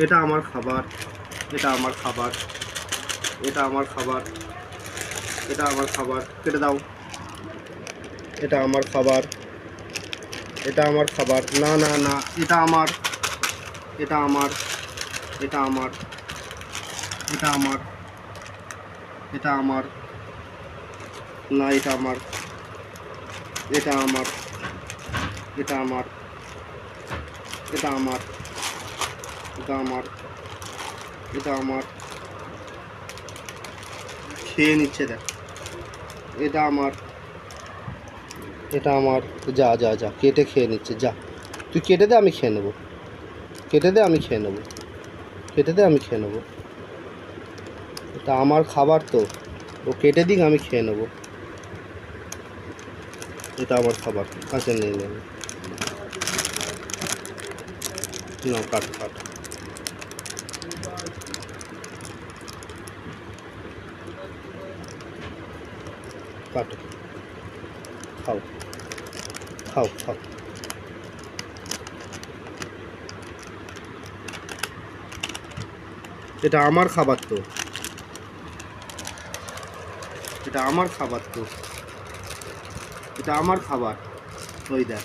এটা আমার খাবার, এটা আমার খাবার, এটা আমার খাবার, এটা আমার খাবার, কেটে দাও। এটা আমার খাবার, এটা আমার খাবার, না না না, এটা আমার, এটা আমার, এটা আমার, এটা আমার, এটা আমার, না এটা আমার, এটা আমার, এটা আমার, এটা আমার, এটা আমার, এটা আমার, খেয়ে নিচ্ছে দেখ। এটা আমার, এটা আমার, যা যা যা কেটে খেয়ে নিচ্ছে, যা তুই কেটে দে, আমি খেয়ে নেবো, কেটে দে, আমি খেয়ে নেবো, কেটে দে, আমি খেয়ে নেবো। এটা আমার খাবার তো, ও কেটে দিক, আমি খেয়ে নেবো। এটা আমার খাবার, কাছে নিয়ে নেবে, না কাট কাট, কাটো, খাও খাও খাও। এটা আমার খাবার তো, এটা আমার খাবার তো, এটা আমার খাবার, ওই দেখ।